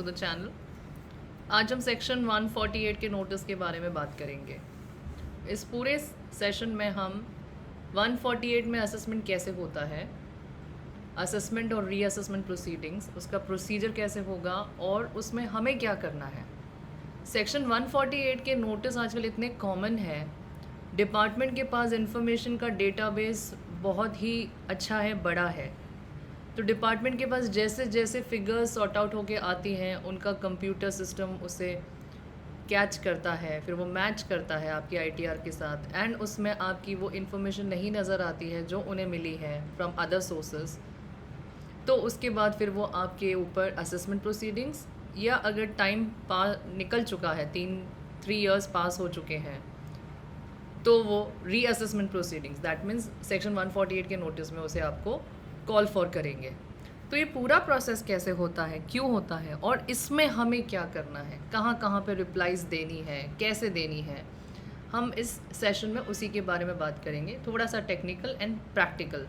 To the channel. आज हम section 148 के नोटिस के बारे में बात करेंगे। इस पूरे सेशन में हम 148 में असेसमेंट कैसे होता है, असेसमेंट और रीअसेसमेंट प्रोसीडिंग्स, उसका प्रोसीजर कैसे होगा और उसमें हमें क्या करना है। सेक्शन 148 के नोटिस आजकल इतने कॉमन है, डिपार्टमेंट के पास इंफॉर्मेशन का डेटाबेस बहुत ही अच्छा है, बड़ा है। तो डिपार्टमेंट के पास जैसे जैसे फिगर्स सॉर्ट आउट होके आती हैं, उनका कंप्यूटर सिस्टम उसे कैच करता है, फिर वो मैच करता है आपकी आईटीआर के साथ, एंड उसमें आपकी वो इन्फॉर्मेशन नहीं नज़र आती है जो उन्हें मिली है फ्रॉम अदर सोर्सेज। तो उसके बाद फिर वो आपके ऊपर असेसमेंट प्रोसीडिंग्स, या अगर टाइम निकल चुका है, 3 ईयर्स पास हो चुके हैं, तो वो reassessment proceedings, that means section 148 के नोटिस में उसे आपको कॉल फॉर करेंगे। तो ये पूरा प्रोसेस कैसे होता है, क्यों होता है और इसमें हमें क्या करना है, कहाँ कहाँ पे रिप्लाईज देनी है, कैसे देनी है, हम इस सेशन में उसी के बारे में बात करेंगे। थोड़ा सा टेक्निकल एंड प्रैक्टिकल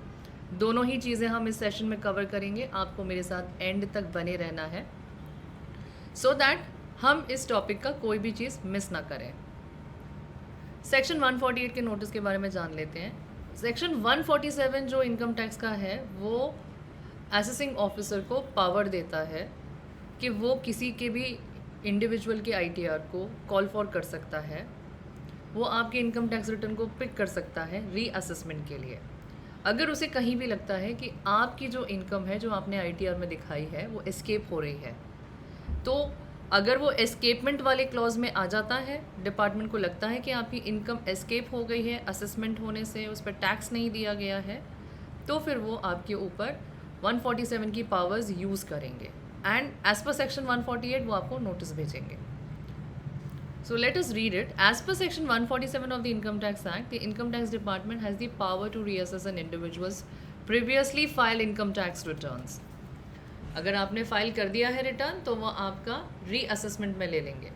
दोनों ही चीज़ें हम इस सेशन में कवर करेंगे। आपको मेरे साथ एंड तक बने रहना है सो दैट हम इस टॉपिक का कोई भी चीज़ मिस ना करें। सेक्शन 148 के नोटिस के बारे में जान लेते हैं। सेक्शन 147 जो इनकम टैक्स का है, वो असेसिंग ऑफिसर को पावर देता है कि वो किसी के भी इंडिविजुअल के आईटीआर को कॉल फॉर कर सकता है, वो आपके इनकम टैक्स रिटर्न को पिक कर सकता है रीअसेसमेंट के लिए। अगर उसे कहीं भी लगता है कि आपकी जो इनकम है जो आपने आईटीआर में दिखाई है वो एस्केप हो रही है, तो अगर वो एस्केपमेंट वाले क्लॉज में आ जाता है, डिपार्टमेंट को लगता है कि आपकी इनकम एस्केप हो गई है असेसमेंट होने से, उस पर टैक्स नहीं दिया गया है, तो फिर वो आपके ऊपर 147 की पावर्स यूज़ करेंगे एंड एज पर सेक्शन 148 वो आपको नोटिस भेजेंगे। So let us read it. As per section 147 of the Income Tax Act, the Income Tax Department has the power to reassess an individual's previously filed income tax returns. अगर आपने file कर दिया है return तो वो आपका reassessment में ले लेंगे।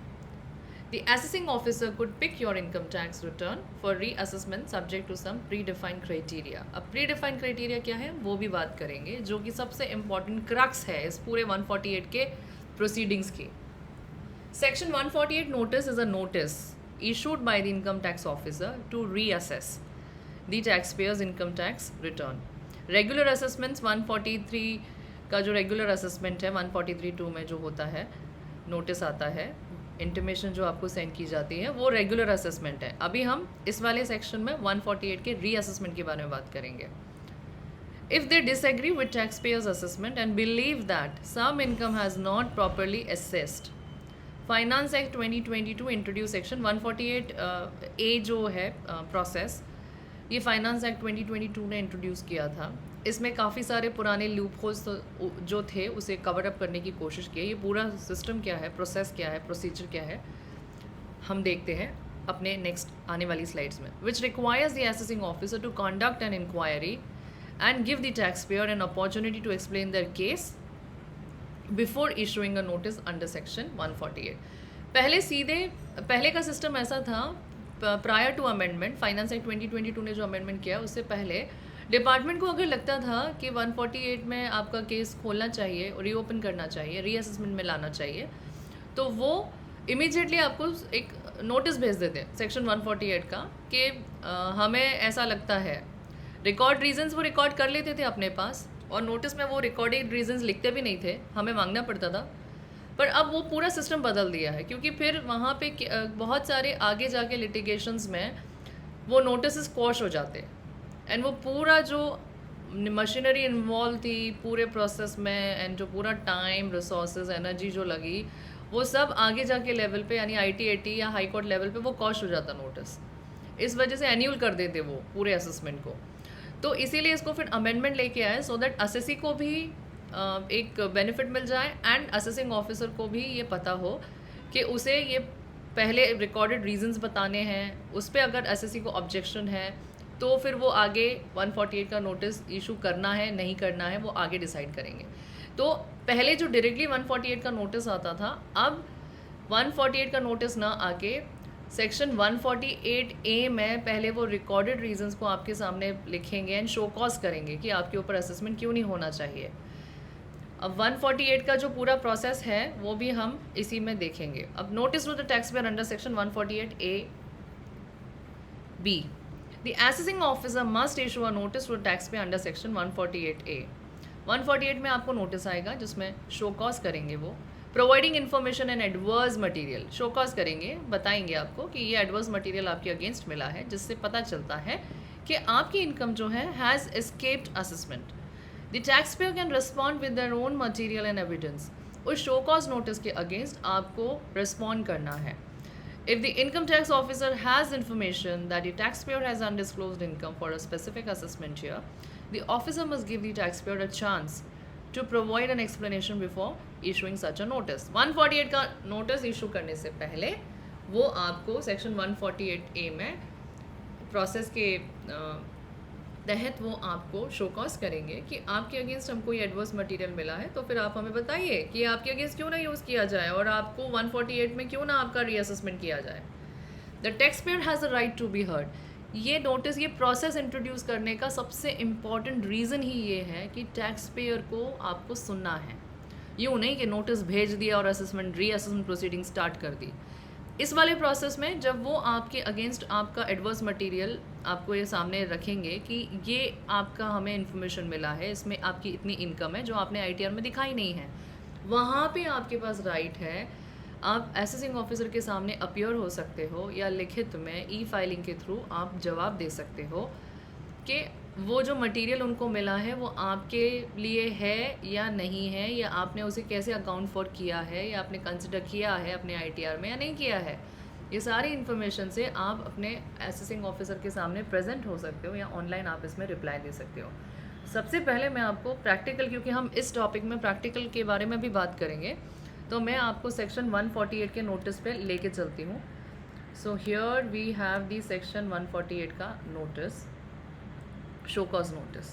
The assessing officer could pick your income tax return for reassessment subject to some predefined criteria. अब predefined criteria क्या है वो भी बात करेंगे, जो कि सबसे important crux है इस पूरे 148 के proceedings की। Section 148 notice is a notice issued by the income tax officer to reassess the taxpayer's income tax return. Regular assessments 143 का जो रेगुलर असेसमेंट है 143(2) में जो होता है, नोटिस आता है, इंटीमेशन जो आपको सेंड की जाती है, वो रेगुलर असेसमेंट है। अभी हम इस वाले सेक्शन में 148 के रीअसेसमेंट के बारे में बात करेंगे। If they disagree with taxpayers' assessment and believe that some income has not properly assessed, finance act 2022 introduce section 148 ए जो है प्रोसेस, ये फाइनेंस एक्ट 2022 ने इंट्रोड्यूस किया था। इसमें काफ़ी सारे पुराने लूप होल्स जो थे उसे कवर अप करने की कोशिश की। ये पूरा सिस्टम क्या है, प्रोसेस क्या है, प्रोसीजर क्या है, हम देखते हैं अपने नेक्स्ट आने वाली स्लाइड्स में। Which requires the assessing officer to conduct an inquiry and give the tax payer an opportunity to explain their case before issuing a notice under section 148। पहले का सिस्टम ऐसा था, prior to amendment, finance act 2022 ने जो amendment किया उससे पहले department को अगर लगता था कि 148 में आपका केस खोलना चाहिए, रीओपन करना चाहिए, रीअसेसमेंट में लाना चाहिए, तो वो इमीडिएटली आपको एक नोटिस भेज देते सेक्शन 148 का कि हमें ऐसा लगता है। रिकॉर्ड रीजंस वो रिकॉर्ड कर लेते थे अपने पास, और नोटिस में वो रिकॉर्डेड रीजंस लिखते भी नहीं थे, हमें मांगना पड़ता था। पर अब वो पूरा सिस्टम बदल दिया है, क्योंकि फिर वहाँ पे बहुत सारे आगे जाके लिटिगेशंस में वो नोटिस क्वॉश हो जाते, एंड वो पूरा जो मशीनरी इन्वॉल्व थी पूरे प्रोसेस में, एंड जो पूरा टाइम, रिसोर्सेज, एनर्जी जो लगी, वो सब आगे जाके लेवल पे, यानी ITAT या हाई कोर्ट लेवल पे वो कॉस्ट हो जाता नोटिस। इस वजह से एन्यूअल कर देते वो पूरे असेसमेंट को। तो इसीलिए इसको फिर अमेंडमेंट लेके आए, सो दैट असेसी को भी एक बेनिफिट मिल जाए एंड असेसिंग ऑफिसर को भी ये पता हो कि उसे ये पहले रिकॉर्डेड रीजंस बताने हैं, उस पर अगर असेसी को ऑब्जेक्शन है तो फिर वो आगे 148 का नोटिस इशू करना है नहीं करना है वो आगे डिसाइड करेंगे। तो पहले जो डायरेक्टली 148 का नोटिस आता था, अब 148 का नोटिस ना आके सेक्शन 148A में पहले वो रिकॉर्डेड रीजंस को आपके सामने लिखेंगे एंड शो कॉज करेंगे कि आपके ऊपर असेसमेंट क्यों नहीं होना चाहिए। अब 148 का जो पूरा प्रोसेस है वो भी हम इसी में देखेंगे. अब notice to the tax payer under section 148A B. The assessing officer must issue a notice to the taxpayer under section 148A. 148 में आपको नोटिस आएगा जिसमें शो कॉज करेंगे वो providing information and adverse material. Show cause करेंगे, बताएंगे आपको कि ये एडवर्स मटेरियल आपके अगेंस्ट मिला है जिससे पता चलता है कि आपकी इनकम जो है has escaped assessment. The tax pair can respond with their own material and evidence. उस शो कॉज नोटिस के अगेंस्ट आपको रिस्पॉन्ड करना है. If the income tax officer has information that the taxpayer has undisclosed income for a specific assessment year, the officer must give the taxpayer a chance to provide an explanation before issuing such a notice. 148 का notice issue करने से पहले वो आपको section 148A में process के तहत वो आपको शो कॉज करेंगे कि आपके अगेंस्ट हमको ये एडवर्स मटेरियल मिला है, तो फिर आप हमें बताइए कि आपके अगेंस्ट क्यों ना यूज़ किया जाए और आपको 148 में क्यों ना आपका रीअसेसमेंट किया जाए. The tax payer has a right to be heard. ये नोटिस, ये प्रोसेस इंट्रोड्यूस करने का सबसे इम्पॉर्टेंट रीज़न ही ये है कि टैक्स पेयर को आपको सुनना है. यूँ नहीं कि नोटिस भेज दिया और असेसमेंट रीअसेसमेंट प्रोसीडिंग स्टार्ट कर दी. इस वाले प्रोसेस में जब वो आपके अगेंस्ट आपका एडवर्स मटेरियल आपको ये सामने रखेंगे कि ये आपका हमें इन्फॉर्मेशन मिला है, इसमें आपकी इतनी इनकम है जो आपने आईटीआर में दिखाई नहीं है, वहाँ पे आपके पास राइट है, आप असेसिंग ऑफिसर के सामने अपीयर हो सकते हो या लिखित में ई फाइलिंग के थ्रू आप जवाब दे सकते हो कि वो जो मटेरियल उनको मिला है वो आपके लिए है या नहीं है, या आपने उसे कैसे अकाउंट फॉर किया है, या आपने कंसिडर किया है अपने आईटीआर में या नहीं किया है. ये सारी इन्फॉर्मेशन से आप अपने असेसिंग ऑफिसर के सामने प्रेजेंट हो सकते हो या ऑनलाइन आप इसमें रिप्लाई दे सकते हो. सबसे पहले मैं आपको प्रैक्टिकल, क्योंकि हम इस टॉपिक में प्रैक्टिकल के बारे में भी बात करेंगे, तो मैं आपको सेक्शन 148 के नोटिस पे लेके चलती हूँ. So here we have the section 148 का नोटिस, शो कॉज नोटिस.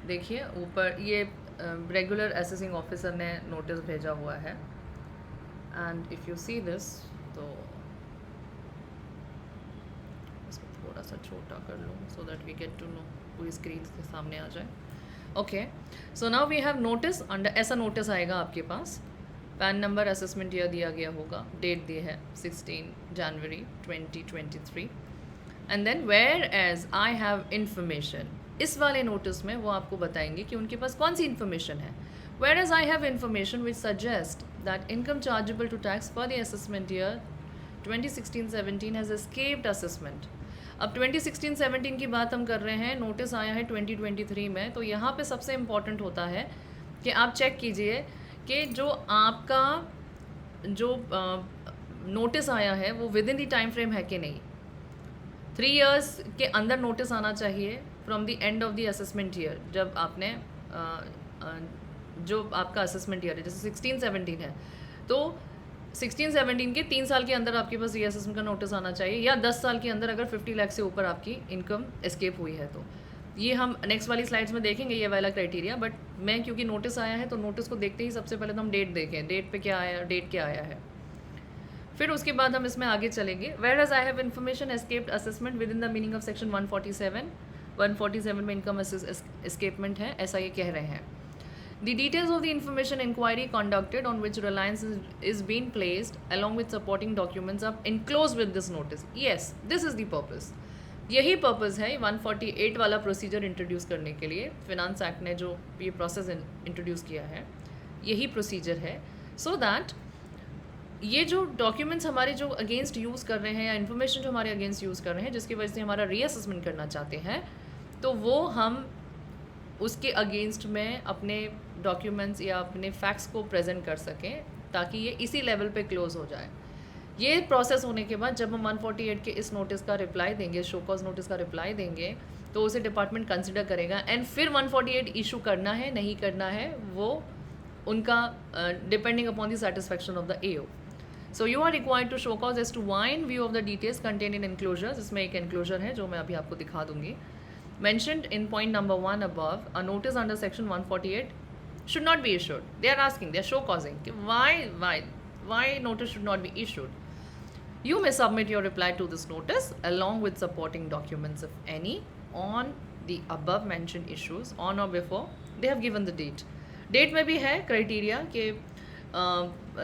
देखिए ऊपर ये रेगुलर असेसिंग ऑफिसर ने नोटिस भेजा हुआ है. And if you see this, तो इसको थोड़ा सा छोटा कर लूँ so that we get to know, पूरी स्क्रीन के सामने आ जाए. Okay, so now we have notice under, ऐसा नोटिस आएगा आपके पास. पैन नंबर, असेसमेंट ईयर दिया गया होगा, डेट दी है 16 जनवरी 2023. And then whereas I have information, इस वाले नोटिस में वो आपको बताएंगे कि उनके पास कौन सी इन्फॉर्मेशन है. Whereas I have information which suggest that income chargeable to tax for the assessment year 2016-17 has escaped assessment. अब 2016-17 की बात हम कर रहे हैं, नोटिस आया है 2023 में, तो यहाँ पे सबसे इम्पॉर्टेंट होता है कि आप चेक कीजिए कि जो आपका जो नोटिस आया है वो with in the time frame है कि नहीं. 3 years के अंदर नोटिस आना चाहिए from the end of the assessment year. जब आपने जो आपका असेसमेंट ईयर है जैसे 16-17 है, तो 16-17 के 3 साल के अंदर आपके पास रीअसेसमेंट का नोटिस आना चाहिए, या 10 साल के अंदर अगर 50 लाख से ऊपर आपकी इनकम एस्केप हुई है. तो ये हम नेक्स्ट वाली स्लाइड्स में देखेंगे ये वाला क्राइटेरिया. बट मैं क्योंकि नोटिस आया है तो नोटिस को देखते ही सबसे पहले तो हम डेट देखें, डेट पे क्या आया, डेट क्या आया है, फिर उसके बाद हम इसमें आगे चलेंगे. Whereas I have information escaped assessment within the meaning of section 147 में इनकम एस्केपमेंट है, ऐसा ये कह रहे हैं. The details of the information inquiry conducted on which reliance is being placed along with supporting documents are enclosed with this notice. Yes, this is the purpose. यही purpose है 148 वाला प्रोसीजर इंट्रोड्यूस करने के लिए. फिनांस एक्ट ने जो ये process introduce किया है, यही प्रोसीजर है, सो दैट ये जो डॉक्यूमेंट्स हमारे जो अगेंस्ट यूज़ कर रहे हैं या इन्फॉर्मेशन जो हमारे अगेंस्ट यूज़ कर रहे हैं जिसकी वजह से हमारा रीअसेसमेंट करना चाहते हैं, तो वो हम उसके अगेंस्ट में अपने डॉक्यूमेंट्स या अपने फैक्ट्स को प्रेजेंट कर सकें ताकि ये इसी लेवल पे क्लोज हो जाए. ये प्रोसेस होने के बाद जब हम 148 के इस नोटिस का रिप्लाई देंगे, शो कॉज नोटिस का रिप्लाई देंगे, तो उसे डिपार्टमेंट कंसिडर करेगा एंड फिर 148 इशू करना है नहीं करना है वो उनका depending upon the satisfaction of the AO. So you are required to show cause as to why in view of the details contain in enclosure. इसमें एक एनक्लोजर है जो मैं अभी आपको दिखा दूंगी. Mentioned in point number 1 above, a notice under section 148 should not be issued. They are asking, they are show causing. Why notice should not be issued? You may submit your reply to this notice along with supporting documents, if any, on the above mentioned issues on or before they have given the date में भी है criteria कि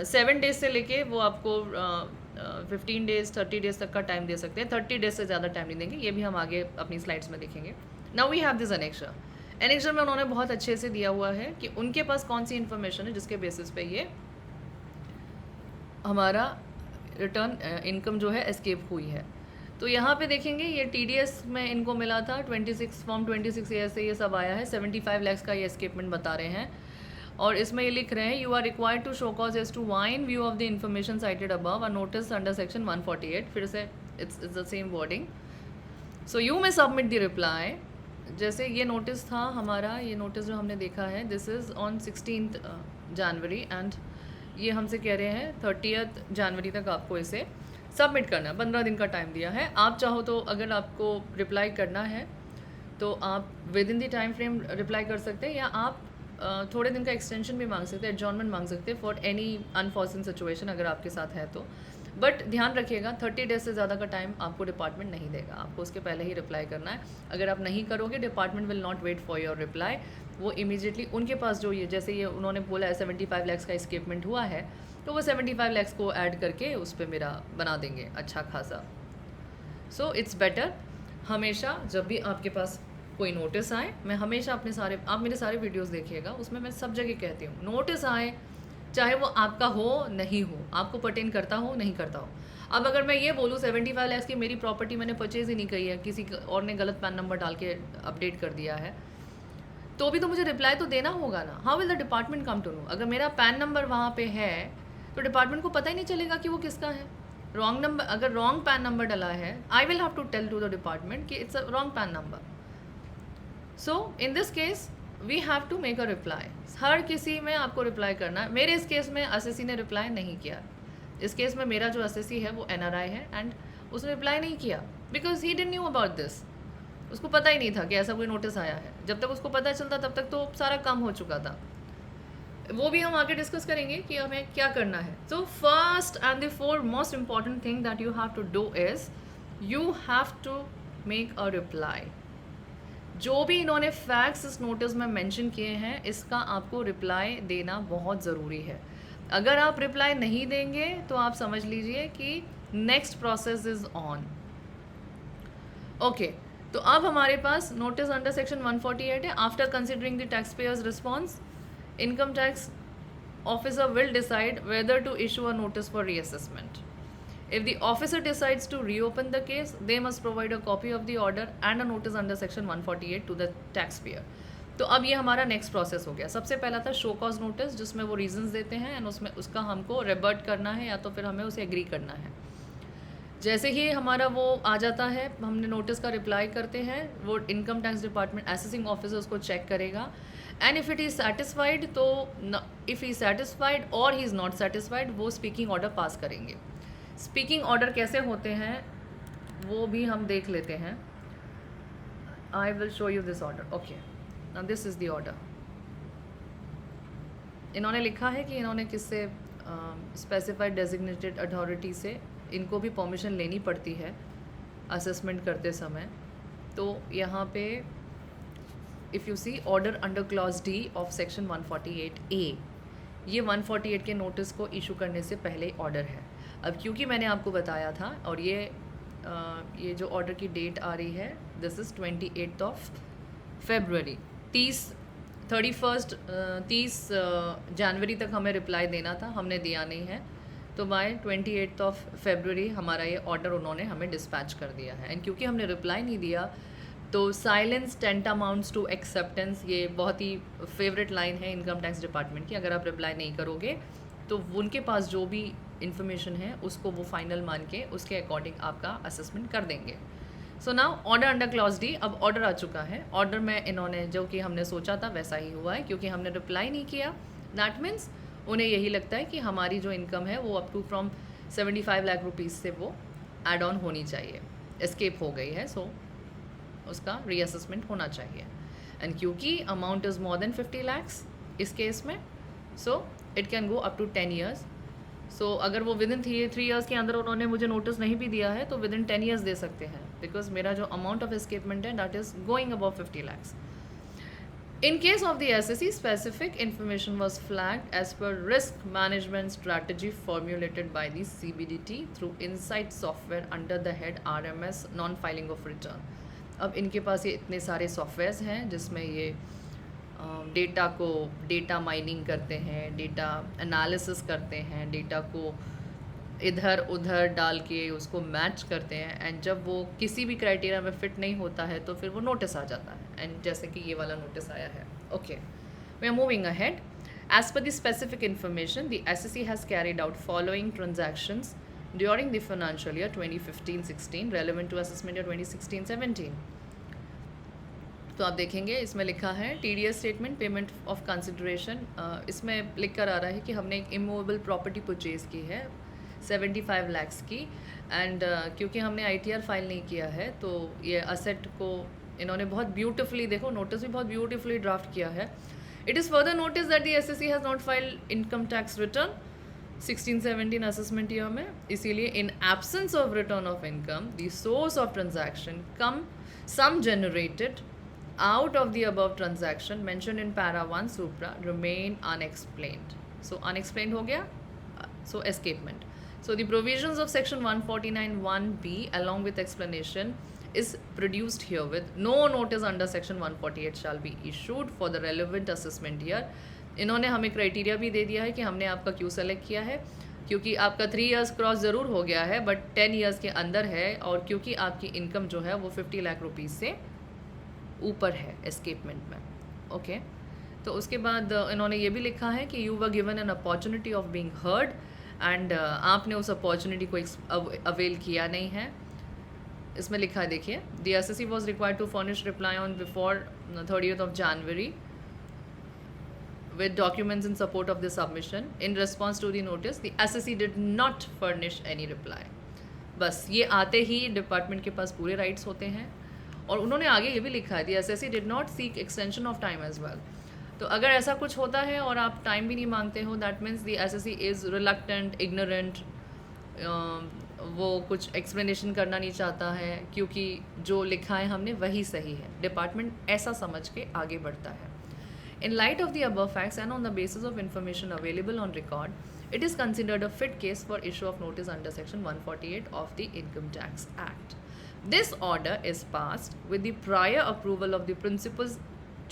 7 days से लेके वो आपको 15 days 30 days तक का टाइम दे सकते हैं. 30 डेज से ज़्यादा टाइम नहीं देंगे. ये भी हम आगे अपनी स्लाइड्स में देखेंगे. Now we have this annexure. Annexure में उन्होंने बहुत अच्छे से दिया हुआ है कि उनके पास कौन सी इन्फॉर्मेशन है जिसके बेसिस पे ये हमारा रिटर्न इनकम जो है एस्केप हुई है. तो यहाँ पे देखेंगे ये TDS में इनको मिला था 26 फॉर्म 26 ईयर से ये सब आया है. 75 लैक्स का ये एस्केपमेंट बता रहे हैं और इसमें ये लिख रहे हैं you are required to show cause as to why in view of the information cited above a notice under section 148. फिर से it's the same wording. So you में सबमिट द रिप्लाई. जैसे ये नोटिस था हमारा, ये नोटिस जो हमने देखा है this is on 16 January and ये हमसे कह रहे हैं 30 जनवरी तक आपको इसे सबमिट करना है. 15 दिन का टाइम दिया है. आप चाहो तो अगर आपको रिप्लाई करना है तो आप with in the time frame reply कर सकते हैं या आप थोड़े दिन का एक्सटेंशन भी मांग सकते हैं, एडजॉर्नमेंट मांग सकते हैं फॉर एनी अनफॉर्चुनेट सिचुएशन अगर आपके साथ है तो. बट ध्यान रखिएगा 30 डेज से ज़्यादा का टाइम आपको डिपार्टमेंट नहीं देगा. आपको उसके पहले ही रिप्लाई करना है. अगर आप नहीं करोगे department will not wait for your reply. वो इमीडिएटली उनके पास जो ये जैसे ये उन्होंने बोला है 75 लैक्स का एस्केपमेंट हुआ है तो वो 75 लैक्स को ऐड करके उस पर मेरा बना देंगे अच्छा खासा. सो इट्स बेटर हमेशा जब भी आपके पास कोई नोटिस आए, मैं हमेशा आप मेरे सारे वीडियोस देखिएगा, उसमें मैं सब जगह कहती हूँ नोटिस आए चाहे वो आपका हो नहीं हो, आपको पर्टेन करता हो नहीं करता हो. अब अगर मैं ये बोलूँ 75 लैक्स की मेरी प्रॉपर्टी मैंने परचेज़ ही नहीं की है, किसी और ने गलत पैन नंबर डाल के अपडेट कर दिया है, तो भी तो मुझे रिप्लाई तो देना होगा ना. How will the department come to know? अगर मेरा पैन नंबर वहाँ पे है तो डिपार्टमेंट को पता ही नहीं चलेगा कि वो किसका है. रॉन्ग नंबर, अगर रॉन्ग पैन नंबर डला है I will have to tell to the department कि it's a wrong PAN number. So in this case we have to make a reply. हर किसी में आपको रिप्लाई करना है. मेरे इस केस में एसएससी ने रिप्लाई नहीं किया. इस केस में मेरा जो एसएससी है वो NRI है एंड उसने रिप्लाई नहीं किया because he didn't knew about this. उसको पता ही नहीं था कि ऐसा कोई नोटिस आया है. जब तक उसको पता चलता तब तक तो सारा काम हो चुका था. वो भी हम आगे डिस्कस करेंगे कि हमें क्या करना है. So first and the foremost important thing that you have to do is you have to make a reply. जो भी इन्होंने फैक्ट्स इस नोटिस में मेंशन किए हैं इसका आपको रिप्लाई देना बहुत ज़रूरी है. अगर आप रिप्लाई नहीं देंगे तो आप समझ लीजिए कि next process is on. Okay, तो अब हमारे पास नोटिस अंडर सेक्शन 148 है. After considering the tax payers response income tax officer will decide whether to issue a notice for reassessment. If the officer decides to reopen the case, they must provide a copy of the order and a notice under section 148 to the taxpayer. तो अब ये हमारा next process हो गया. सबसे पहला था show cause notice जिसमें वो रीजंस देते हैं एंड उसमें उसका हमको रिबर्ट करना है या तो फिर हमें उसे एग्री करना है. जैसे ही हमारा वो आ जाता है हमने नोटिस का रिप्लाई करते हैं, वो income tax department assessing officer उसको चेक करेगा and if it is satisfied तो इफ़ ही सेटिस्फाइड और ही इज़ नॉट सेटिस्फाइड वो स्पीकिंग ऑर्डर पास करेंगे. स्पीकिंग ऑर्डर कैसे होते हैं वो भी हम देख लेते हैं. I will show you this order. Okay, now this is the order. इन्होंने लिखा है कि इन्होंने किससे स्पेसिफाइड डेजिग्नेटेड अथॉरिटी से इनको भी परमिशन लेनी पड़ती है असेसमेंट करते समय. तो यहाँ पे if you see order under clause D of section 148A, ये 148 के नोटिस को इशू करने से पहले ऑर्डर है. अब क्योंकि मैंने आपको बताया था और ये जो ऑर्डर की डेट आ रही है दिस इज़ 28 ऑफ फरवरी. 30 जनवरी तक हमें रिप्लाई देना था, हमने दिया नहीं है. तो बाय 28 ऑफ फरवरी हमारा ये ऑर्डर उन्होंने हमें डिस्पैच कर दिया है. एंड क्योंकि हमने रिप्लाई नहीं दिया तो silence tantamounts to acceptance, ये बहुत ही फेवरेट लाइन है इनकम टैक्स डिपार्टमेंट की. अगर आप रिप्लाई नहीं करोगे तो उनके पास जो भी इन्फॉर्मेशन है उसको वो फाइनल मान के उसके अकॉर्डिंग आपका असेसमेंट कर देंगे. So now order under clause D. अब ऑर्डर आ चुका है. ऑर्डर में इन्होंने जो कि हमने सोचा था वैसा ही हुआ है. क्योंकि हमने रिप्लाई नहीं किया दैट मीन्स उन्हें यही लगता है कि हमारी जो इनकम है वो up to from 75 lakh rupees से वो एड ऑन होनी चाहिए, एस्केप हो गई है. सो उसका रीअसेसमेंट होना चाहिए. एंड क्योंकि amount is more than 50 lakhs इस केस में, so it can go up to 10 years. So अगर वो विद इन 3 ईयर्स के अंदर उन्होंने मुझे नोटिस नहीं भी दिया है तो विद इन 10 ईयर्स दे सकते हैं बिकॉज मेरा जो अमाउंट ऑफ एस्केपमेंट है that is going above 50 lakhs. In case of the SSE, specific information was flagged as per risk management strategy formulated by the CBDT through Insight software under the head RMS non-filing of return. अब इनके पास ये इतने सारे softwares हैं जिसमें ये data को data mining करते हैं, डेटा एनालिसिस करते हैं, डेटा को इधर उधर डाल के उसको मैच करते हैं, एंड जब वो किसी भी क्राइटेरिया में फिट नहीं होता है तो फिर वो नोटिस आ जाता है, एंड जैसे कि ये वाला नोटिस आया है. Okay, we are moving ahead. As per the specific information, the SSC has carried out following transactions during the financial year 2015-16 relevant to assessment year 2016-17. तो आप देखेंगे इसमें लिखा है TDS statement payment of consideration. इसमें लिख कर आ रहा है कि हमने एक इमूवेबल प्रॉपर्टी परचेज़ की है 75 लाख्स की, एंड क्योंकि हमने ITR फाइल नहीं किया है तो ये असेट को इन्होंने बहुत ब्यूटिफुली, देखो नोटिस भी बहुत ब्यूटिफुली ड्राफ्ट किया है. It is further notice that the SSC has not filed income tax return 16-17 assessment year में, इसीलिए in absence of return of income the source of transaction cum sum generated out of the above transaction mentioned in para 1 supra remain unexplained. So unexplained हो गया, so escapement. So the provisions of section 149(1)(b) along with explanation is produced herewith. No notice under section 148 shall be issued for the relevant assessment year. इन्होंने हमें criteria भी दे दिया है कि हमने आपका क्यों सेलेक्ट किया है, क्योंकि आपका 3 इयर्स क्रॉस ज़रूर हो गया है बट 10 इयर्स के अंदर है, और क्योंकि आपकी इनकम जो है वो 50 लाख रुपीज़ से ऊपर है एस्केपमेंट में. ओके, तो उसके बाद इन्होंने ये भी लिखा है कि you were given an opportunity of being heard, and आपने उस अपॉर्चुनिटी को अवेल किया नहीं है. इसमें लिखा है, देखिए, the SSC was required to furnish reply on before 30th of January with documents in support of the submission. In response to the notice, the SSC did not furnish any reply. बस ये आते ही department के पास पूरे rights होते हैं. और उन्होंने आगे ये भी लिखा है, the SSC did not seek extension of time as well. तो अगर ऐसा कुछ होता है और आप टाइम भी नहीं मांगते हो, that means the SSC is reluctant, ignorant, वो कुछ एक्सप्लेनेशन करना नहीं चाहता है, क्योंकि जो लिखा है हमने वही सही है. डिपार्टमेंट ऐसा समझ के आगे बढ़ता है. In light of the above facts and on the basis of information available on record, it is considered a fit case for issue of notice under section 148 of the Income Tax Act. This order is passed with the prior approval of the Principal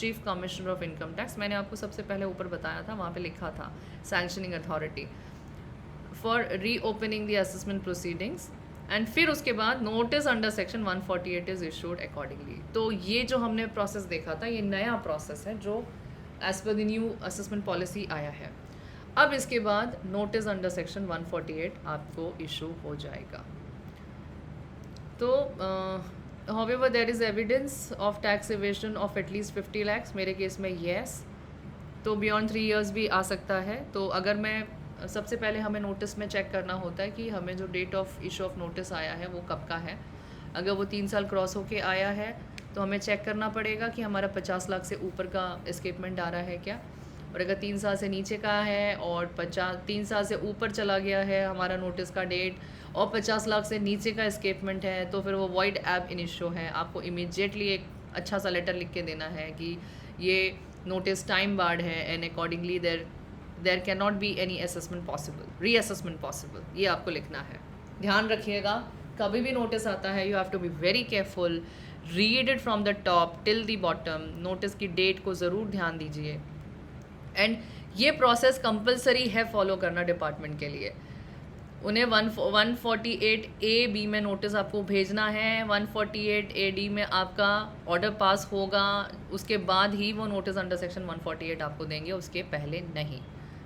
Chief Commissioner of Income Tax. मैंने आपको सबसे पहले ऊपर बताया था, वहाँ पे लिखा था Sanctioning Authority for reopening the assessment proceedings, and फिर उसके बाद notice under section 148 is issued accordingly. तो ये जो हमने प्रोसेस देखा था, ये नया प्रोसेस है जो as per the new assessment policy आया है. अब इसके बाद नोटिस अंडर सेक्शन 148 आपको इशू हो जाएगा. तो however there is evidence of tax evasion of at least 50 lakhs, मेरे केस में येस. तो बियॉन्ड 3 years भी आ सकता है. तो अगर मैं सबसे पहले हमें नोटिस में चेक करना होता है कि हमें जो date of issue of notice आया है वो कब का है. अगर वो 3 साल क्रॉस होके आया है तो हमें चेक करना पड़ेगा कि हमारा 50 लाख से ऊपर का एस्केपमेंट आ रहा है क्या. और अगर 3 साल से नीचे का है और 3 साल से ऊपर चला गया है हमारा नोटिस का डेट, और 50 लाख से नीचे का एस्केपमेंट है, तो फिर वो वॉइड एब इनिशियो है. आपको इमीडिएटली एक अच्छा सा लेटर लिख के देना है कि ये नोटिस टाइम बार्ड है, and accordingly there cannot be any assessment possible, reassessment possible. ये आपको लिखना है. ध्यान रखिएगा, कभी भी नोटिस आता है you have to be very careful, read it from the top till the bottom. Notice की डेट को ज़रूर ध्यान दीजिए, एंड ये प्रोसेस कंपलसरी है फॉलो करना डिपार्टमेंट के लिए. उन्हें 148A(B) में नोटिस आपको भेजना है, 148A(D) में आपका ऑर्डर पास होगा, उसके बाद ही वो नोटिस अंडर सेक्शन 148 आपको देंगे, उसके पहले नहीं.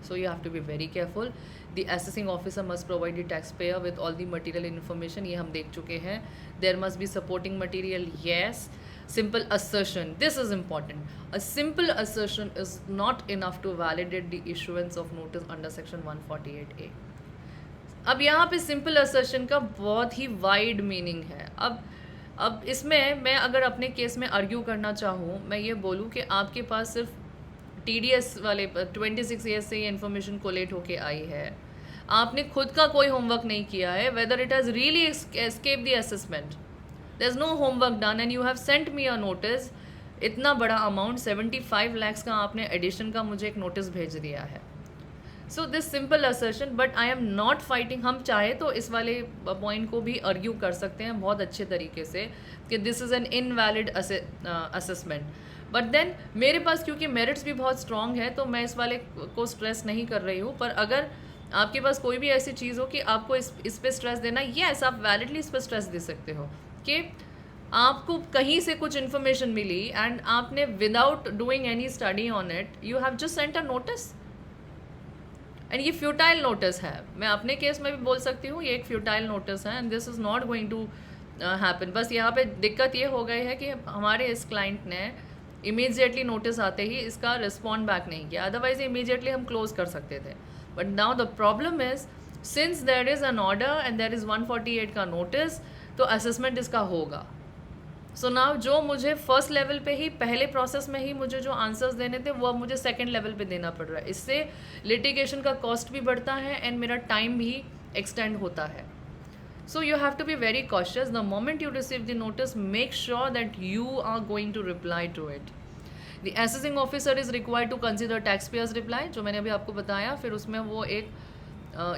So you have to be very careful. The assessing officer must provide the tax payer with all the material information. ये हम देख चुके हैं. There must be supporting material, yes. Simple assertion, this is important. A simple assertion is not enough to validate the issuance of notice under section 148A. अब यहाँ पे simple assertion का बहुत ही वाइड मीनिंग है. अब इसमें मैं अगर अपने केस में आर्ग्यू करना चाहूँ, मैं ये बोलूँ कि आपके पास सिर्फ TDS वाले 26 ईयर्स से ये इन्फॉर्मेशन कोलेट होके आई है, आपने खुद का कोई होमवर्क नहीं किया है, whether it has really escaped the assessment. There's no homework done and you have sent me a notice इतना बड़ा अमाउंट 75 lakhs का आपने एडिशन का मुझे एक नोटिस भेज दिया है. So this simple assertion, but I am not fighting. हम चाहे तो इस वाले पॉइंट को भी आर्ग्यू कर सकते हैं बहुत अच्छे तरीके से कि this is an invalid assessment, but then मेरे पास क्योंकि मेरिट्स भी बहुत स्ट्रॉन्ग है तो मैं इस वाले को स्ट्रेस नहीं कर रही हूँ. पर अगर आपके पास कोई भी ऐसी चीज़ हो कि आपको इस पर स्ट्रेस देना, यस आप वैलिडली इस पर स्ट्रेस दे सकते हो कि आपको कहीं से कुछ इन्फॉर्मेशन मिली एंड आपने without doing any study on it you have just sent a notice and ये फ्यूटाइल नोटिस है. मैं अपने केस में भी बोल सकती हूँ ये एक फ्यूटाइल नोटिस है and this is not going to happen. बस यहाँ पे दिक्कत ये हो गई है कि हमारे इस क्लाइंट ने इमीडिएटली नोटिस आते ही इसका रिस्पॉन्ड बैक नहीं किया, अदरवाइज इमीडिएटली हम क्लोज कर सकते थे. But now the problem is since there is an order and there is 148 का नोटिस, तो असेसमेंट इसका होगा. सो नाउ जो मुझे फर्स्ट लेवल पे ही पहले प्रोसेस में ही मुझे जो आंसर्स देने थे वो अब मुझे सेकंड लेवल पे देना पड़ रहा है. इससे लिटिगेशन का कॉस्ट भी बढ़ता है एंड मेरा टाइम भी एक्सटेंड होता है. So you have to be very cautious. The moment you receive the notice make sure that you are going to reply to it. The assessing officer is required to consider tax payers reply, जो मैंने अभी आपको बताया. फिर उसमें वो एक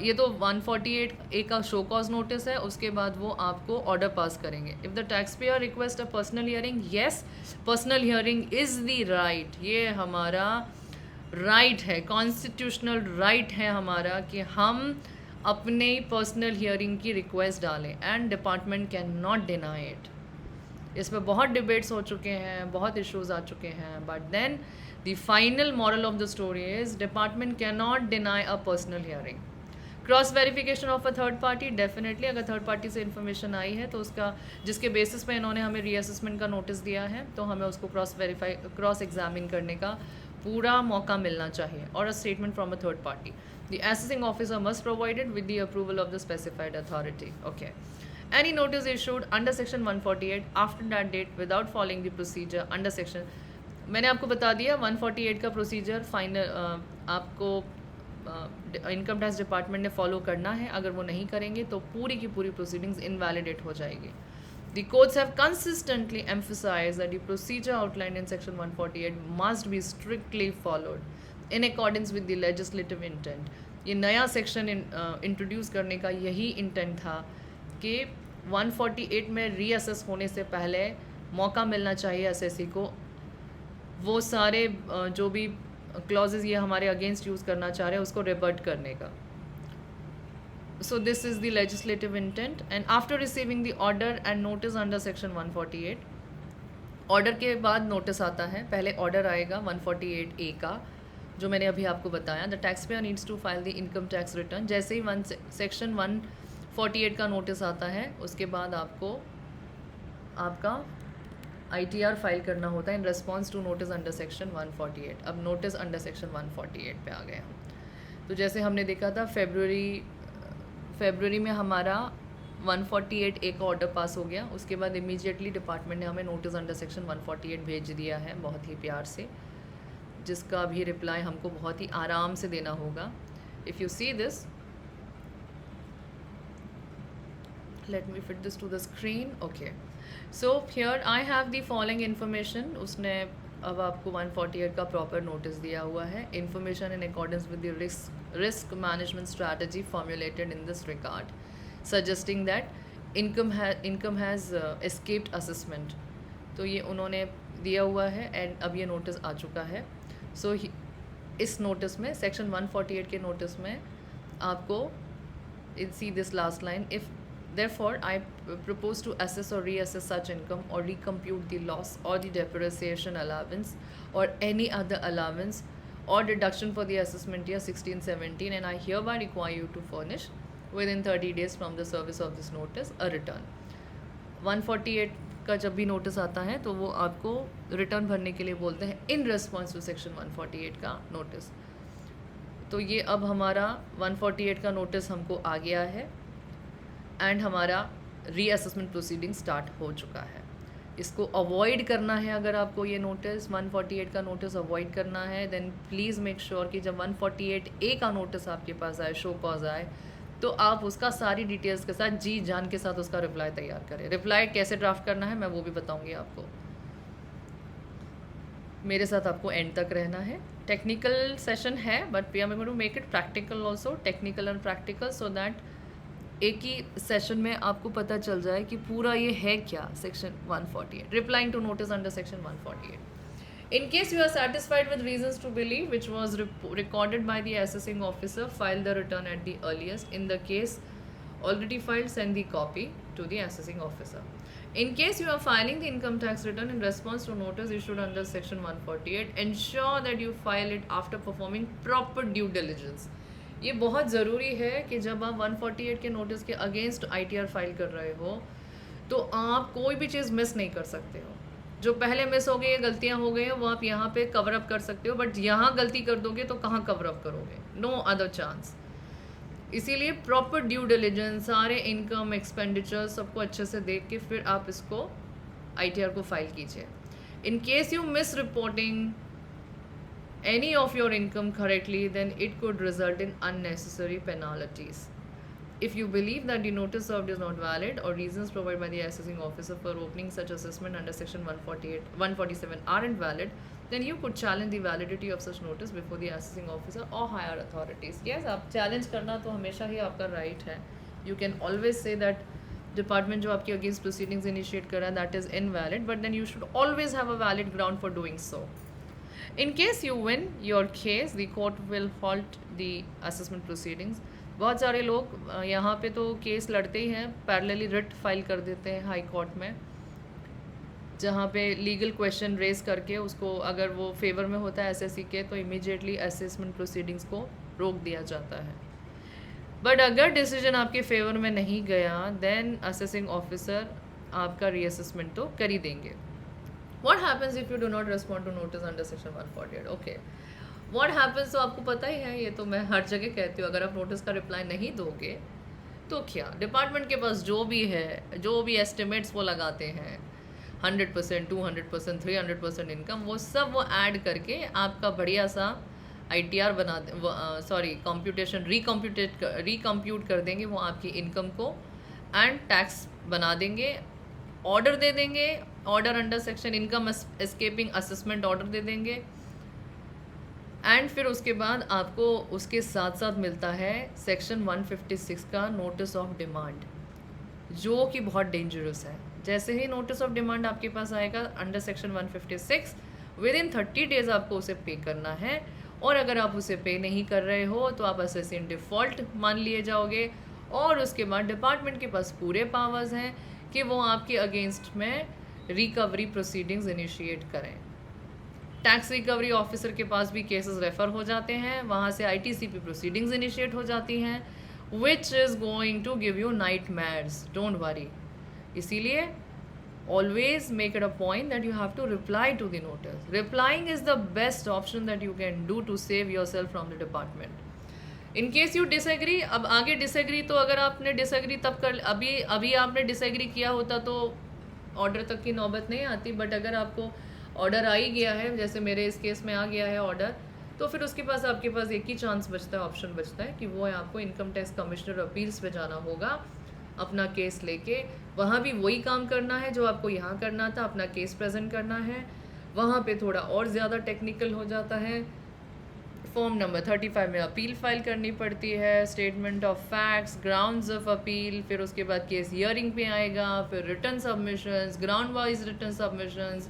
ये तो 148A का शो कॉज नोटिस है, उसके बाद वो आपको ऑर्डर पास करेंगे. If the tax pair request a personal hearing, yes personal hearing is the right. ये हमारा राइट है, कॉन्स्टिट्यूशनल राइट है हमारा कि हम अपने पर्सनल हियरिंग की रिक्वेस्ट डालें and department cannot deny it. इस पर बहुत डिबेट्स हो चुके हैं, बहुत इश्यूज आ चुके हैं, but then the final moral of the story is department cannot deny a personal hearing. Cross verification of a third party, definitely अगर थर्ड पार्टी से इन्फॉर्मेशन आई है तो उसका जिसके बेसिस पे इन्होंने हमें रीअसेसमेंट का नोटिस दिया है तो हमें उसको क्रॉस एग्जामिन करने का पूरा मौका मिलना चाहिए. और a statement from a third party. The assessing officer must provided with the approval of the specified authority. Okay. Any notice issued under section 148 after that date without following the procedure under section, मैंने आपको बता दिया 148 का procedure final आपको income tax department ने follow करना है. अगर वो नहीं करेंगे तो पूरी की पूरी प्रोसीडिंग्स इनवैलिडेट हो जाएगी. The courts have consistently emphasized that the procedure outlined in section 148 must be strictly followed in accordance with the legislative intent. ये नया सेक्शन इंट्रोड्यूस करने का यही इंटेंट था कि 148 में रीअसेस होने से पहले मौका मिलना चाहिए एसएससी को वो सारे जो भी क्लॉजेज ये हमारे अगेंस्ट यूज़ करना चाह रहे हैं उसको रिवर्ट करने का. So this is the legislative intent. And after receiving the order and notice under section 148, order के बाद नोटिस आता है. पहले ऑर्डर आएगा 148A का जो मैंने अभी आपको बताया. The tax payer needs to file the income tax return. जैसे ही सेक्शन 148 का नोटिस आता है उसके बाद आपको आपका ITR फाइल करना होता है in response to notice under section 148. अब नोटिस अंडर सेक्शन 148 पे आ गए हम. तो जैसे हमने देखा था फरवरी में हमारा 148A का ऑर्डर पास हो गया. उसके बाद इमीडिएटली डिपार्टमेंट ने हमें नोटिस अंडर सेक्शन 148 भेज दिया है बहुत ही प्यार से, जिसका भी रिप्लाई हमको बहुत ही आराम से देना होगा. If you see this, let me fit this to the screen. Okay, so here I have the following information. उसने अब आपको 148 का प्रॉपर नोटिस दिया हुआ है. Information in accordance with the risk management strategy formulated in this regard, suggesting that income has escaped assessment. तो ये उन्होंने दिया हुआ है एंड अब ये नोटिस आ चुका है. सो इस नोटिस में सेक्शन 148 के नोटिस में आपको see this last line, if therefore I propose to assess or reassess such income or recompute the loss or the depreciation allowance or any other allowance or deduction for the assessment year 16-17, and I hereby require you to furnish within 30 days from the service of this notice a return. 148 का जब भी notice आता है तो वो आपको return भरने के लिए बोलते हैं इन रिस्पॉन्स टू सेक्शन 148 का नोटिस. तो ये अब हमारा 148 का नोटिस हमको आ गया है एंड हमारा रीअसेसमेंट प्रोसीडिंग स्टार्ट हो चुका है. इसको अवॉइड करना है. अगर आपको ये नोटिस 148 का नोटिस अवॉइड करना है देन प्लीज़ मेक श्योर कि जब 148A का नोटिस आपके पास आए, शो कॉज आए, तो आप उसका सारी डिटेल्स के साथ जी जान के साथ उसका रिप्लाई तैयार करें. रिप्लाई कैसे ड्राफ्ट करना है मैं वो भी बताऊंगी आपको. मेरे साथ आपको एंड तक रहना है। टेक्निकल सेशन है but we are going to make it practical also, technical and practical, so that एक ही सेशन में आपको पता चल जाए कि पूरा ये है क्या। Section 148, replying to notice under section 148। In case you are satisfied with reasons to believe which was recorded by the assessing officer, file the return at the earliest. In the case already filed, send the copy to the assessing officer. In case you are filing the income tax return in response to notice issued under section 148, ensure that you file it after performing proper due diligence. ये बहुत ज़रूरी है कि जब आप 148 के notice के against ITR file कर रहे हो तो आप कोई भी चीज़ मिस नहीं कर सकते हो। जो पहले मिस हो गई है, गलतियाँ हो गई हैं, वो आप यहाँ पे कवर अप कर सकते हो, बट यहाँ गलती कर दोगे तो कहाँ कवर अप करोगे? No other chance. इसीलिए प्रॉपर ड्यू डिलिजेंस, सारे इनकम एक्सपेंडिचर सबको अच्छे से देख के फिर आप इसको ITR को फाइल कीजिए। In case you miss reporting any of your income correctly, then it could result in unnecessary penalties. If you believe that the notice served is not valid or reasons provided by the assessing officer for opening such assessment under section 147 aren't valid, then you could challenge the validity of such notice before the assessing officer or higher authorities. Yes, आप challenge करना तो हमेशा ही आपका right है. You can always say that department जो आपके against proceedings initiate कर रहा है that is invalid, but then you should always have a valid ground for doing so. In case you win your case, the court will halt the assessment proceedings. बहुत सारे लोग यहाँ पे तो case लड़ते ही हैं, पैरेलली रिट फाइल कर देते हैं हाई कोर्ट में, जहाँ पे लीगल क्वेश्चन रेज करके उसको अगर वो फेवर में होता है SSC के तो इमीडिएटली असेसमेंट प्रोसीडिंग्स को रोक दिया जाता है। बट अगर डिसीजन आपके फेवर में नहीं गया देन असेसिंग ऑफिसर आपका रीअसेसमेंट तो कर ही देंगे। What happens if you do not respond to notice under section 148? Okay. What happens तो आपको पता ही है, ये तो मैं हर जगह कहती हूँ। अगर आप नोटिस का रिप्लाई नहीं दोगे तो क्या, डिपार्टमेंट के पास जो भी है, जो भी एस्टिमेट्स वो लगाते हैं 100%, 200%, 300% इनकम, वो सब वो ऐड करके आपका बढ़िया सा ITR बना कंप्यूटेशन रिकम्प्यूट कर देंगे वो आपकी इनकम को एंड टैक्स बना देंगे, ऑर्डर दे देंगे, order under section income escaping assessment order दे देंगे एंड फिर उसके बाद आपको उसके साथ साथ मिलता है सेक्शन 156 का नोटिस ऑफ डिमांड, जो कि बहुत डेंजरस है। जैसे ही नोटिस ऑफ डिमांड आपके पास आएगा under section 156, with in 30 days आपको उसे पे करना है, और अगर आप उसे पे नहीं कर रहे हो तो आप असेसी इन डिफ़ॉल्ट मान लिए जाओगे, और उसके बाद डिपार्टमेंट के पास पूरे पावर्स हैं कि वो आपके अगेंस्ट में रिकवरी प्रोसीडिंग्स इनिशिएट करें। टैक्स रिकवरी ऑफिसर के पास भी केसेस रेफ़र हो जाते हैं, वहाँ से ITCP प्रोसीडिंग्स इनिशिएट हो जाती हैं, which is going to give you nightmares, don't worry. इसीलिए always make it a point that you have to reply to the notice. Replying is the best option that you can do to save yourself from the department. In case you disagree, अब आगे disagree तो अगर आपने disagree तब कर, अभी आपने disagree किया होता तो ऑर्डर तक की नौबत नहीं आती, बट अगर आपको ऑर्डर आ ही गया है, जैसे मेरे इस केस में आ गया है ऑर्डर, तो फिर उसके पास आपके पास एक ही चांस बचता है, ऑप्शन बचता है कि वो आपको इनकम टैक्स कमिश्नर अपील्स पे जाना होगा अपना केस लेके। वहाँ भी वही काम करना है जो आपको यहाँ करना था, अपना केस प्रेजेंट करना है। वहाँ पे थोड़ा और ज़्यादा टेक्निकल हो जाता है, फॉर्म नंबर 35 में अपील फाइल करनी पड़ती है, statement of facts, grounds of appeal, फिर उसके बाद केस हियरिंग पे आएगा, फिर written submissions, ground wise written submissions,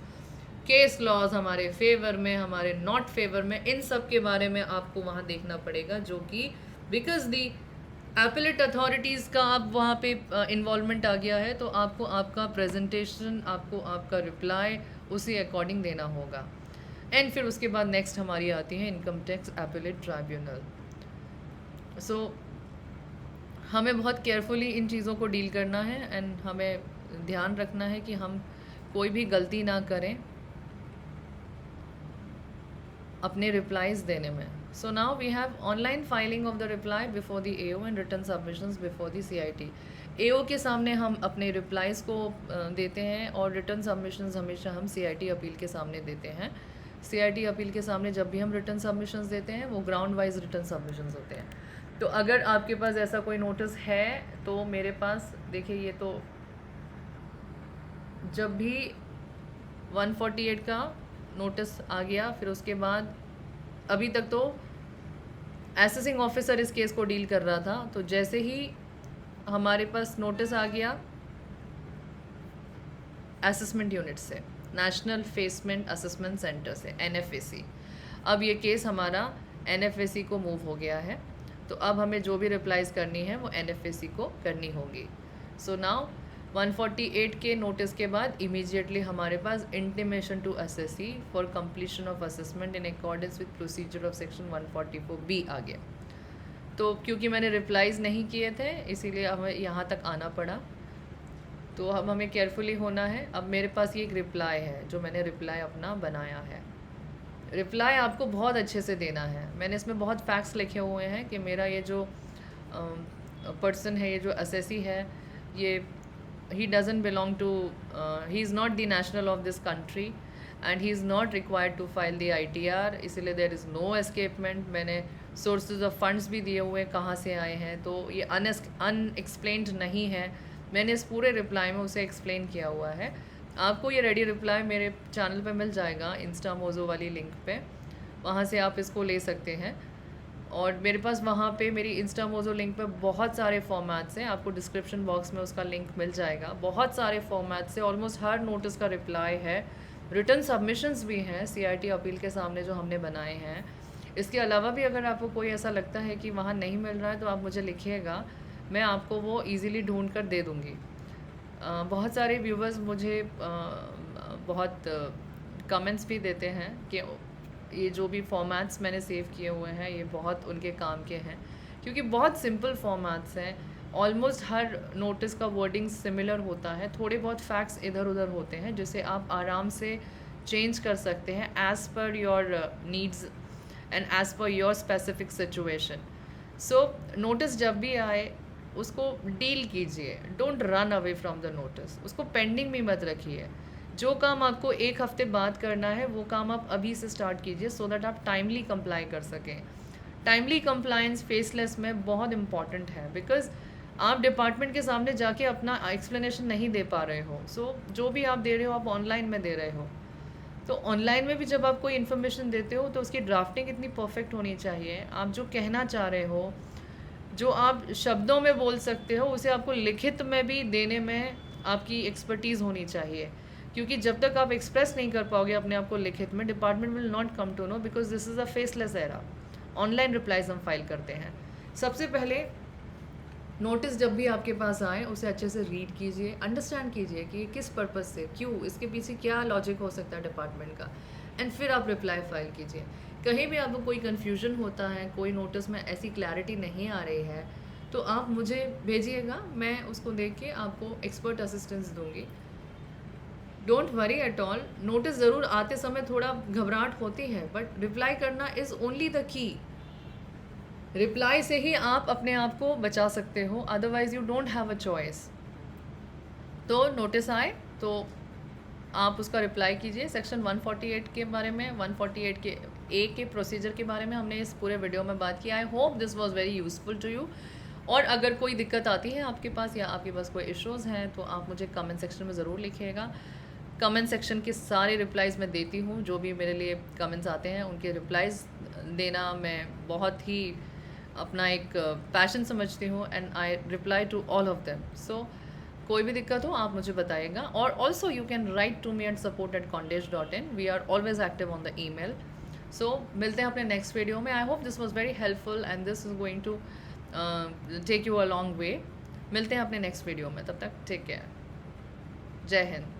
case laws हमारे फेवर में, हमारे नॉट फेवर में, इन सब के बारे में आपको वहाँ देखना पड़ेगा, जो कि बिकॉज दी एपिलेट अथॉरिटीज़ का अब वहाँ पे इन्वॉल्वमेंट आ गया है, तो आपको आपका प्रेजेंटेशन, आपको आपका रिप्लाई उसी अकॉर्डिंग देना होगा। एंड फिर उसके बाद नेक्स्ट हमारी आती है इनकम टैक्स एपिलेट ट्राइब्यूनल। सो हमें बहुत केयरफुली इन चीज़ों को डील करना है एंड हमें ध्यान रखना है कि हम कोई भी गलती ना करें अपने रिप्लाईज देने में। So now we have online filing of the reply before the AO and written submissions before the CIT. AO के सामने हम अपने रिप्लाईज़ को देते हैं और रिटर्न सबमिशंस हमेशा हम CIT अपील के सामने देते हैं। CIT अपील के सामने जब भी हम रिटर्न सबमिशंस देते हैं वो ग्राउंड वाइज रिटर्न सबमिशंस होते हैं। तो अगर आपके पास ऐसा कोई नोटिस है तो मेरे पास देखिए, ये तो जब भी 148 का नोटिस आ गया, फिर उसके बाद अभी तक तो असेसिंग ऑफिसर इस केस को डील कर रहा था, तो जैसे ही हमारे पास नोटिस आ गया असेसमेंट यूनिट से, नेशनल फेसमेंट असेसमेंट सेंटर से, NFAC, अब ये केस हमारा NFAC को मूव हो गया है, तो अब हमें जो भी रिप्लाईज करनी है वो NFAC को करनी होगी। सो नाउ 148 के नोटिस के बाद इमीडिएटली हमारे पास intimation to assessee for completion of assessment in accordance with procedure of section 144B आ गया। तो क्योंकि मैंने रिप्लाईज नहीं किए थे इसीलिए हमें यहाँ तक आना पड़ा, तो अब हमें केयरफुली होना है। अब मेरे पास ये एक रिप्लाई है जो मैंने रिप्लाई अपना बनाया है। रिप्लाई आपको बहुत अच्छे से देना है। मैंने इसमें बहुत फैक्ट्स लिखे हुए हैं कि मेरा ये जो पर्सन है, ये जो असेसी है, ये he doesn't belong to he is not the national of this country and he is not required to file the ITR, इसलिए there is no escapement। मैंने sources of funds भी दिए हुए हैं कहाँ से आए हैं, तो ये unexplained नहीं है। मैंने इस पूरे रिप्लाई में उसे एक्सप्लेन किया हुआ है। आपको ये रेडी रिप्लाई मेरे चैनल पे मिल जाएगा, इंस्टा मोजो वाली लिंक पे, वहाँ से आप इसको ले सकते हैं। और मेरे पास वहाँ पे मेरी इंस्टा मोजो लिंक पे बहुत सारे फॉर्मेट्स हैं, आपको डिस्क्रिप्शन बॉक्स में उसका लिंक मिल जाएगा। बहुत सारे फॉर्मेट्स से ऑलमोस्ट हर नोटिस का रिप्लाई है, रिटर्न सबमिशंस भी हैं CIT अपील के सामने जो हमने बनाए हैं। इसके अलावा भी अगर आपको कोई ऐसा लगता है कि वहाँ नहीं मिल रहा है तो आप मुझे लिखिएगा, मैं आपको वो ईज़िली ढूंढ कर दे दूँगी। बहुत सारे व्यूवर्स मुझे बहुत कमेंट्स भी देते हैं कि ये जो भी फॉर्मेट्स मैंने सेव किए हुए हैं ये बहुत उनके काम के हैं, क्योंकि बहुत सिंपल फॉर्मेट्स हैं। ऑलमोस्ट हर नोटिस का वर्डिंग सिमिलर होता है, थोड़े बहुत फैक्ट्स इधर उधर होते हैं जिसे आप आराम से चेंज कर सकते हैं as per your needs and as per your specific situation. So notice जब भी आए उसको डील कीजिए, don't run away from the notice, उसको पेंडिंग में मत रखिए। जो काम आपको एक हफ्ते बाद करना है वो काम आप अभी से स्टार्ट कीजिए सो दैट आप टाइमली कंप्लाई कर सकें। टाइमली कंप्लायंस फेसलेस में बहुत इंपॉर्टेंट है, बिकॉज आप डिपार्टमेंट के सामने जाके अपना एक्सप्लेनेशन नहीं दे पा रहे हो। सो जो भी आप दे रहे हो आप ऑनलाइन में दे रहे हो, तो ऑनलाइन में भी जब आप कोई इन्फॉर्मेशन देते हो तो उसकी ड्राफ्टिंग इतनी परफेक्ट होनी चाहिए। आप जो कहना चाह रहे हो, जो आप शब्दों में बोल सकते हो, उसे आपको लिखित में भी देने में आपकी एक्सपर्टीज़ होनी चाहिए, क्योंकि जब तक आप एक्सप्रेस नहीं कर पाओगे अपने आप को लिखित में, department will not come to know, because this is a faceless era. Online replies हम फाइल करते हैं। सबसे पहले नोटिस जब भी आपके पास आए उसे अच्छे से रीड कीजिए, अंडरस्टैंड कीजिए कि किस पर्पज़ से, क्यों, इसके पीछे क्या लॉजिक हो सकता है डिपार्टमेंट का, एंड फिर आप रिप्लाई फाइल कीजिए। कहीं भी आपको कोई कन्फ्यूजन होता है, कोई नोटिस में ऐसी क्लैरिटी नहीं आ रही है, तो आप मुझे भेजिएगा, मैं उसको देख के आपको एक्सपर्ट असिस्टेंस दूंगी। Don't worry at all. Notice ज़रूर आते समय थोड़ा घबराहट होती है, बट रिप्लाई करना is only the key. Reply से ही आप अपने आप को बचा सकते हो, otherwise you don't have a choice. तो नोटिस आए तो आप उसका रिप्लाई कीजिए। सेक्शन 148 के बारे में, 148 के ए के प्रोसीजर के बारे में हमने इस पूरे वीडियो में बात की। I hope this was very useful to you. और अगर कोई दिक्कत आती है आपके पास या आपके पास कोई इश्यूज़ हैं तो आप मुझे कमेंट सेक्शन में ज़रूर लिखिएगा। कमेंट सेक्शन के सारे रिप्लाईज़ मैं देती हूँ, जो भी मेरे लिए कमेंट्स आते हैं उनके रिप्लाईज़ देना मैं बहुत ही अपना एक पैशन समझती हूँ, and I reply to all of them. So कोई भी दिक्कत हो आप मुझे बताइएगा। और also you can write to me at support@condesh.in। We are always active on the email. So मिलते हैं अपने नेक्स्ट वीडियो में। I hope this was very helpful and this is going to take you a long way. मिलते हैं अपने next video में, तब तक टेक केयर। जय हिंद।